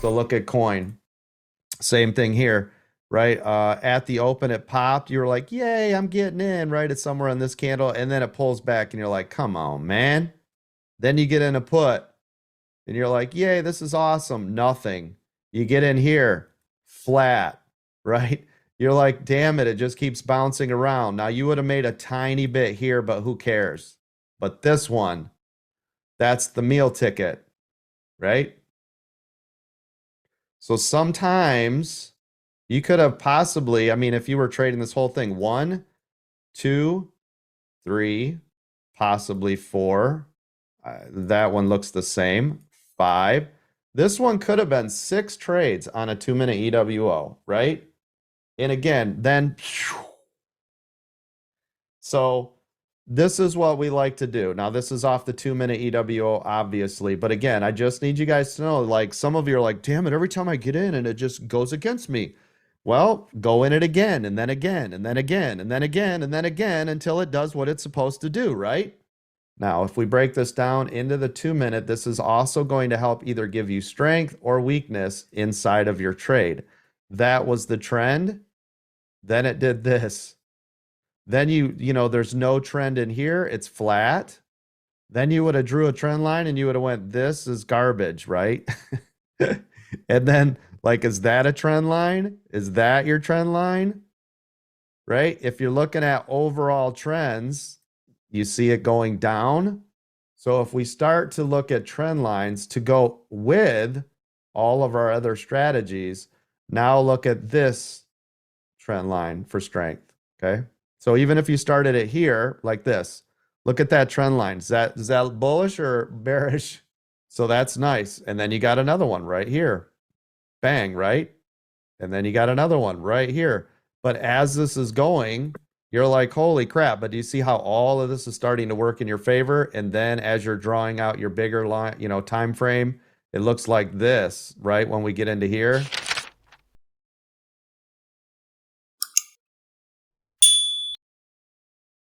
So look at coin. Same thing here, right? At the open, it popped. You were like, yay, I'm getting in, right? It's somewhere on this candle. And then it pulls back and you're like, come on, man. Then you get in a put and you're like, yay, this is awesome. Nothing. You get in here, flat, right? You're like, damn it, it just keeps bouncing around. Now you would have made a tiny bit here, but who cares? But this one, that's the meal ticket, right? So sometimes you could have possibly, I mean, if you were trading this whole thing, 1, 2, 3, possibly 4. That one looks the same. 5. This one could have been 6 trades on a 2-minute EWO, right? And again, then, so this is what we like to do. Now, this is off the 2-minute EWO, obviously. But again, I just need you guys to know, like, some of you are like, damn it, every time I get in and it just goes against me. Well, go in it again, and then again, and then again, and then again, and then again, until it does what it's supposed to do, right? Now, if we break this down into the 2-minute, this is also going to help either give you strength or weakness inside of your trade. That was the trend. Then it did this. Then you know, there's no trend in here. It's flat. Then you would have drew a trend line and you would have went, this is garbage, right? And then, like, is that a trend line? Is that your trend line? Right? If you're looking at overall trends, you see it going down. So if we start to look at trend lines to go with all of our other strategies, now look at this trend line for strength, okay? So even if you started it here like this, look at that trend line. Is that bullish or bearish? So that's nice. And then you got another one right here. Bang, right? And then you got another one right here. But as this is going, you're like, holy crap. But do you see how all of this is starting to work in your favor? And then as you're drawing out your bigger line, you know, time frame, it looks like this, right? When we get into here.